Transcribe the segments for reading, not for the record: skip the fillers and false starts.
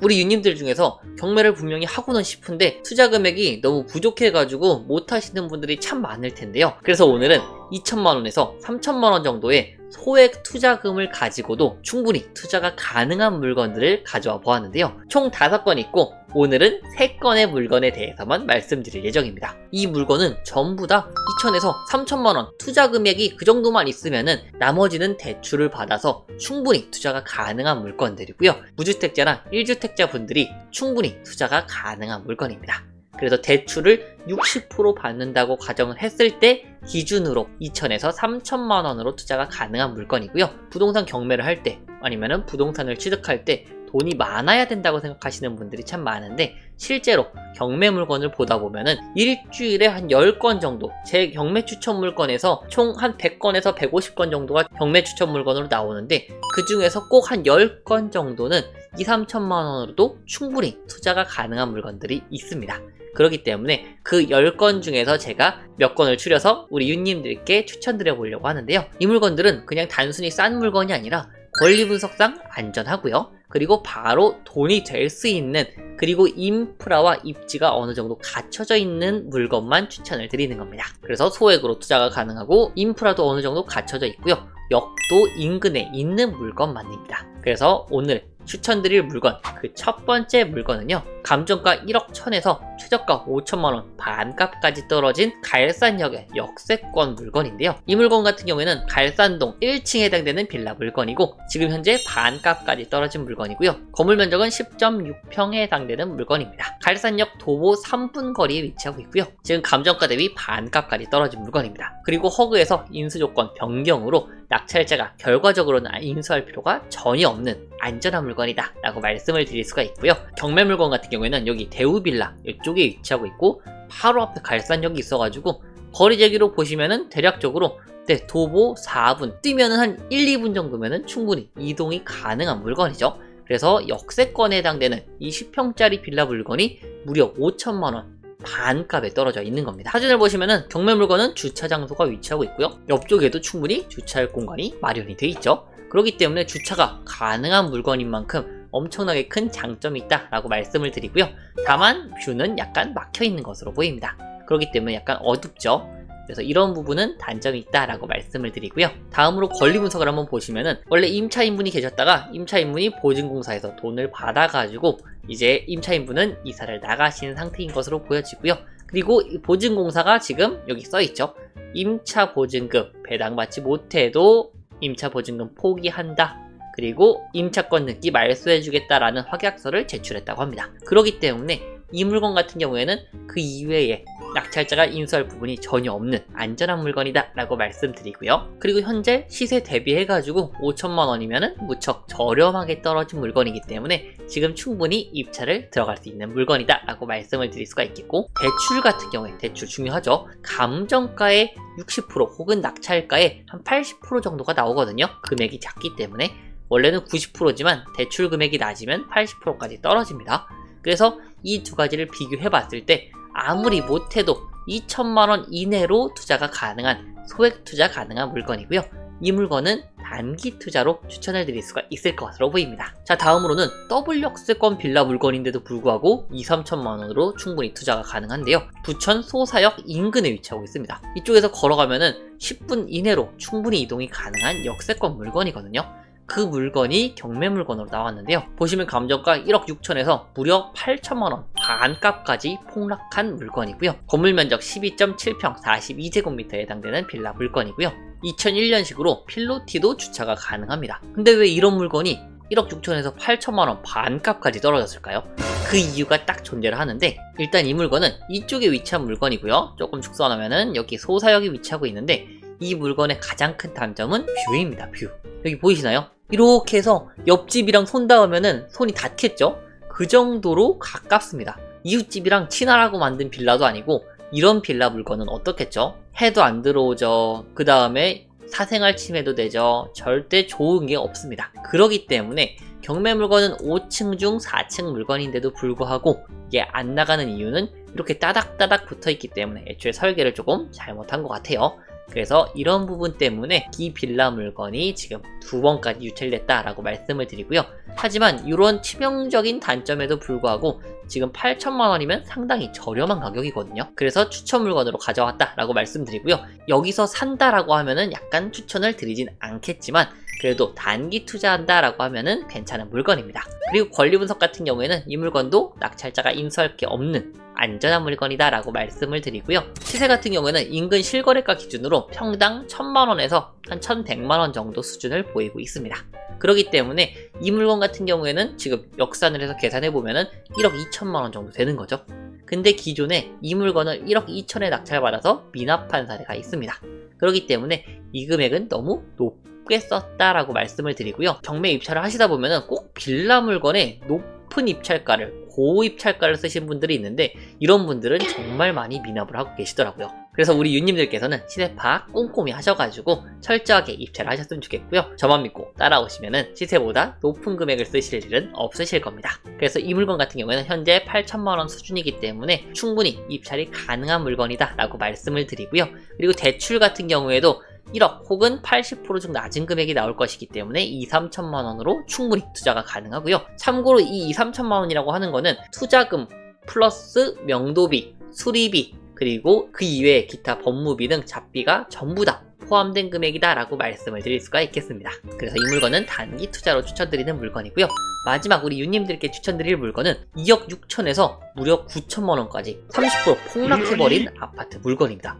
우리 유님들 중에서 경매를 분명히 하고는 싶은데 투자 금액이 너무 부족해가지고 못하시는 분들이 참 많을 텐데요. 그래서 오늘은 2천만원에서 3천만원 정도의 소액 투자금을 가지고도 충분히 투자가 가능한 물건들을 가져와 보았는데요. 총 5건 있고 오늘은 3건의 물건에 대해서만 말씀드릴 예정입니다. 이 물건은 전부 다 2천에서 3천만원 투자 금액이 그 정도만 있으면은 나머지는 대출을 받아서 충분히 투자가 가능한 물건들이고요. 무주택자나 1주택자 분들이 충분히 투자가 가능한 물건입니다. 그래서 대출을 60% 받는다고 가정을 했을 때 기준으로 2천에서 3천만 원으로 투자가 가능한 물건이고요. 부동산 경매를 할 때 아니면은 부동산을 취득할 때 돈이 많아야 된다고 생각하시는 분들이 참 많은데 실제로 경매 물건을 보다 보면은 일주일에 한 10건 정도 제 경매 추천 물건에서 총 한 100건에서 150건 정도가 경매 추천 물건으로 나오는데 그 중에서 꼭 한 10건 정도는 2, 3천만 원으로도 충분히 투자가 가능한 물건들이 있습니다. 그렇기 때문에 그 10건 중에서 제가 몇 건을 추려서 우리 유님들께 추천드려 보려고 하는데요. 이 물건들은 그냥 단순히 싼 물건이 아니라 권리 분석상 안전하고요. 그리고 바로 돈이 될 수 있는 그리고 인프라와 입지가 어느 정도 갖춰져 있는 물건만 추천을 드리는 겁니다. 그래서 소액으로 투자가 가능하고 인프라도 어느 정도 갖춰져 있고요. 역도 인근에 있는 물건만입니다. 그래서 오늘 추천드릴 물건 그 첫 번째 물건은요, 감정가 1억 1000에서 최저가 5천만원 반값까지 떨어진 갈산역의 역세권 물건인데요. 이 물건 같은 경우에는 갈산동 1층에 해당되는 빌라 물건이고 지금 현재 반값까지 떨어진 물건이고요. 건물 면적은 10.6평에 해당되는 물건입니다. 갈산역 도보 3분 거리에 위치하고 있고요. 지금 감정가 대비 반값까지 떨어진 물건입니다. 그리고 허그에서 인수조건 변경으로 낙찰자가 결과적으로는 인수할 필요가 전혀 없는 안전한 물건이다 라고 말씀을 드릴 수가 있고요. 경매 물건 같은 경우에는 여기 대우빌라 이쪽에 위치하고 있고 바로 앞에 갈산역이 있어가지고 거리 제기로 보시면은 대략적으로 도보 4분 뛰면은 한 1, 2분 정도면은 충분히 이동이 가능한 물건이죠. 그래서 역세권에 해당되는 이 10평짜리 빌라 물건이 무려 5천만원 반값에 떨어져 있는 겁니다. 사진을 보시면은 경매 물건은 주차 장소가 위치하고 있고요. 옆쪽에도 충분히 주차할 공간이 마련이 되어 있죠. 그렇기 때문에 주차가 가능한 물건인 만큼 엄청나게 큰 장점이 있다 라고 말씀을 드리고요. 다만 뷰는 약간 막혀 있는 것으로 보입니다. 그렇기 때문에 약간 어둡죠. 그래서 이런 부분은 단점이 있다 라고 말씀을 드리고요. 다음으로 권리 분석을 한번 보시면은 원래 임차인분이 계셨다가 임차인분이 보증공사에서 돈을 받아가지고 이제 임차인분은 이사를 나가신 상태인 것으로 보여지고요. 그리고 이 보증공사가 지금 여기 써있죠. 임차 보증금 배당받지 못해도 임차 보증금 포기한다. 그리고 임차권 등기 말소해주겠다라는 확약서를 제출했다고 합니다. 그렇기 때문에 이 물건 같은 경우에는 그 이외에 낙찰자가 인수할 부분이 전혀 없는 안전한 물건이다 라고 말씀드리고요. 그리고 현재 시세 대비해가지고 5천만 원이면 무척 저렴하게 떨어진 물건이기 때문에 지금 충분히 입찰을 들어갈 수 있는 물건이다 라고 말씀을 드릴 수가 있겠고, 대출 같은 경우에 대출 중요하죠. 감정가의 60% 혹은 낙찰가의 한 80% 정도가 나오거든요. 금액이 작기 때문에 원래는 90%지만 대출 금액이 낮으면 80%까지 떨어집니다. 그래서 이 두 가지를 비교해 봤을 때 아무리 못해도 2천만원 이내로 투자가 가능한 소액 투자 가능한 물건이고요. 이 물건은 단기 투자로 추천을 드릴 수가 있을 것으로 보입니다. 자, 다음으로는 더블 역세권 빌라 물건인데도 불구하고 2, 3천만 원으로 충분히 투자가 가능한데요. 부천 소사역 인근에 위치하고 있습니다. 이쪽에서 걸어가면은 10분 이내로 충분히 이동이 가능한 역세권 물건이거든요. 그 물건이 경매 물건으로 나왔는데요. 보시면 감정가 1억 6천에서 무려 8천만원 반값까지 폭락한 물건이고요. 건물 면적 12.7평 42제곱미터에 해당되는 빌라 물건이고요. 2001년식으로 필로티도 주차가 가능합니다. 근데 왜 이런 물건이 1억 6천에서 8천만원 반값까지 떨어졌을까요? 그 이유가 딱 존재를 하는데, 일단 이 물건은 이쪽에 위치한 물건이고요. 조금 축소하면은 여기 소사역이 위치하고 있는데 이 물건의 가장 큰 단점은 뷰입니다. 뷰. 여기 보이시나요? 이렇게 해서 옆집이랑 손 닿으면은 손이 닿겠죠? 그 정도로 가깝습니다. 이웃집이랑 친하라고 만든 빌라도 아니고 이런 빌라 물건은 어떻겠죠? 해도 안 들어오죠. 그 다음에 사생활 침해도 되죠. 절대 좋은 게 없습니다. 그렇기 때문에 경매 물건은 5층 중 4층 물건인데도 불구하고 이게 안 나가는 이유는 이렇게 따닥따닥 붙어있기 때문에 애초에 설계를 조금 잘못한 것 같아요. 그래서 이런 부분 때문에 이 빌라 물건이 지금 2번까지 유찰이 됐다라고 말씀을 드리고요. 하지만 이런 치명적인 단점에도 불구하고 지금 8천만 원이면 상당히 저렴한 가격이거든요. 그래서 추천 물건으로 가져왔다라고 말씀드리고요. 여기서 산다라고 하면은 약간 추천을 드리진 않겠지만 그래도 단기 투자한다라고 하면은 괜찮은 물건입니다. 그리고 권리 분석 같은 경우에는 이 물건도 낙찰자가 인수할 게 없는 안전한 물건이다 라고 말씀을 드리고요. 시세 같은 경우에는 인근 실거래가 기준으로 평당 1000만원에서 한 1100만원 정도 수준을 보이고 있습니다. 그렇기 때문에 이 물건 같은 경우에는 지금 역산을 해서 계산해보면은 1억 2천만원 정도 되는 거죠. 근데 기존에 이 물건을 1억 2천에 낙찰받아서 미납한 사례가 있습니다. 그렇기 때문에 이 금액은 너무 높게 썼다라고 말씀을 드리고요. 경매 입찰을 하시다 보면은 꼭 빌라 물건에 높은 입찰가를 고입찰가를 쓰신 분들이 있는데 이런 분들은 정말 많이 미납을 하고 계시더라고요. 그래서 우리 유님들께서는 시세 파악 꼼꼼히 하셔가지고 철저하게 입찰을 하셨으면 좋겠고요. 저만 믿고 따라오시면은 시세보다 높은 금액을 쓰실 일은 없으실 겁니다. 그래서 이 물건 같은 경우에는 현재 8천만원 수준이기 때문에 충분히 입찰이 가능한 물건이다 라고 말씀을 드리고요. 그리고 대출 같은 경우에도 1억 혹은 80% 중 낮은 금액이 나올 것이기 때문에 2, 3천만 원으로 충분히 투자가 가능하고요. 참고로 이 2, 3천만 원이라고 하는 거는 투자금 플러스 명도비, 수리비, 그리고 그 이외에 기타 법무비 등 잡비가 전부 다 포함된 금액이다 라고 말씀을 드릴 수가 있겠습니다. 그래서 이 물건은 단기 투자로 추천드리는 물건이고요. 마지막 우리 유님들께 추천드릴 물건은 2억 6천에서 무려 9천만 원까지 30% 폭락해버린 아파트 물건입니다.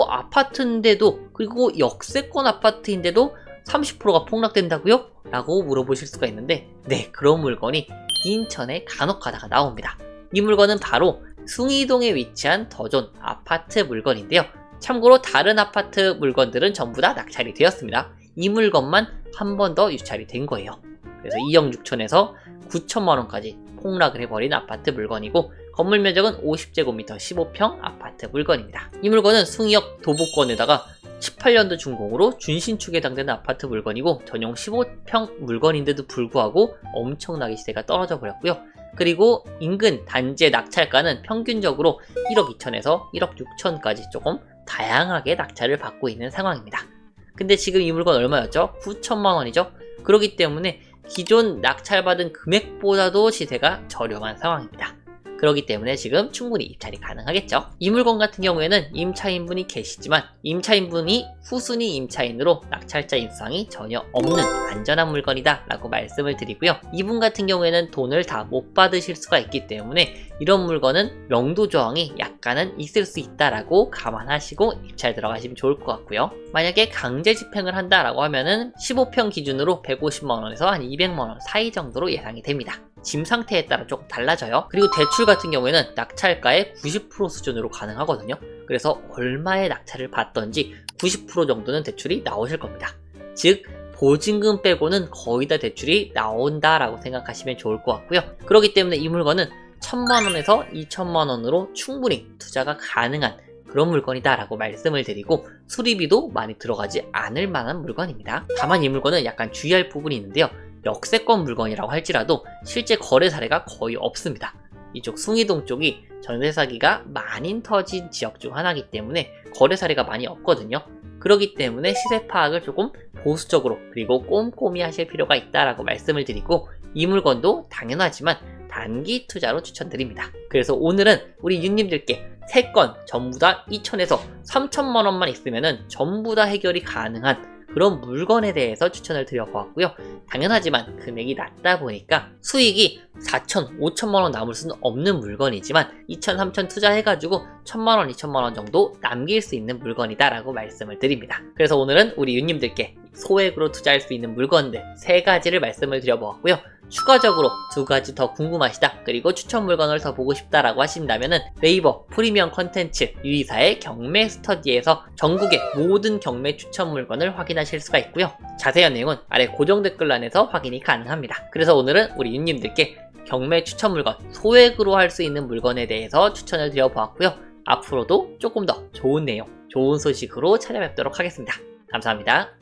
아파트인데도, 그리고 역세권 아파트인데도 30%가 폭락된다고요? 라고 물어보실 수가 있는데, 네, 그런 물건이 인천에 간혹 가다가 나옵니다. 이 물건은 바로 숭이동에 위치한 더존 아파트 물건인데요. 참고로 다른 아파트 물건들은 전부 다 낙찰이 되었습니다. 이 물건만 한 번 더 유찰이 된 거예요. 그래서 2억 6천에서 9천만 원까지 폭락을 해버린 아파트 물건이고, 건물 면적은 50제곱미터 15평 아파트 물건입니다. 이 물건은 숭이역 도보권에다가 18년도 준공으로 준신축에 해당되는 아파트 물건이고 전용 15평 물건인데도 불구하고 엄청나게 시세가 떨어져 버렸고요. 그리고 인근 단지의 낙찰가는 평균적으로 1억 2천에서 1억 6천까지 조금 다양하게 낙찰을 받고 있는 상황입니다. 근데 지금 이 물건 얼마였죠? 9천만 원이죠? 그렇기 때문에 기존 낙찰받은 금액보다도 시세가 저렴한 상황입니다. 그렇기 때문에 지금 충분히 입찰이 가능하겠죠. 이 물건 같은 경우에는 임차인분이 계시지만 임차인분이 후순위 임차인으로 낙찰자 인수상이 전혀 없는 안전한 물건이다 라고 말씀을 드리고요. 이분 같은 경우에는 돈을 다 못 받으실 수가 있기 때문에 이런 물건은 명도 조항이 약간은 있을 수 있다라고 감안하시고 입찰 들어가시면 좋을 것 같고요. 만약에 강제 집행을 한다라고 하면은 15평 기준으로 150만원에서 한 200만원 사이 정도로 예상이 됩니다. 짐 상태에 따라 조금 달라져요. 그리고 대출 같은 경우에는 낙찰가의 90% 수준으로 가능하거든요. 그래서 얼마의 낙찰을 받던지 90% 정도는 대출이 나오실 겁니다. 즉 보증금 빼고는 거의 다 대출이 나온다라고 생각하시면 좋을 것 같고요. 그렇기 때문에 이 물건은 1000만원에서 2천만원으로 충분히 투자가 가능한 그런 물건이다 라고 말씀을 드리고 수리비도 많이 들어가지 않을 만한 물건입니다. 다만 이 물건은 약간 주의할 부분이 있는데요. 역세권 물건이라고 할지라도 실제 거래 사례가 거의 없습니다. 이쪽 숭이동 쪽이 전세 사기가 많이 터진 지역 중 하나이기 때문에 거래 사례가 많이 없거든요. 그렇기 때문에 시세 파악을 조금 보수적으로 그리고 꼼꼼히 하실 필요가 있다라고 말씀을 드리고 이 물건도 당연하지만 단기 투자로 추천드립니다. 그래서 오늘은 우리 유님들께 3건 전부 다 2천에서 3천만 원만 있으면 전부 다 해결이 가능한 그런 물건에 대해서 추천을 드려보았고요. 당연하지만 금액이 낮다 보니까 수익이 4천, 5천만 원 남을 수는 없는 물건이지만 2천, 3천 투자해가지고 1천만 원, 2천만 원 정도 남길 수 있는 물건이다 라고 말씀을 드립니다. 그래서 오늘은 우리 유님들께 소액으로 투자할 수 있는 물건들 3가지를 말씀을 드려보았고요. 추가적으로 2가지 더 궁금하시다, 그리고 추천 물건을 더 보고 싶다라고 하신다면은 네이버 프리미엄 컨텐츠 유이사의 경매 스터디에서 전국의 모든 경매 추천 물건을 확인하실 수가 있고요. 자세한 내용은 아래 고정 댓글란에서 확인이 가능합니다. 그래서 오늘은 우리 유님들께 경매 추천 물건, 소액으로 할 수 있는 물건에 대해서 추천을 드려보았고요. 앞으로도 조금 더 좋은 내용, 좋은 소식으로 찾아뵙도록 하겠습니다. 감사합니다.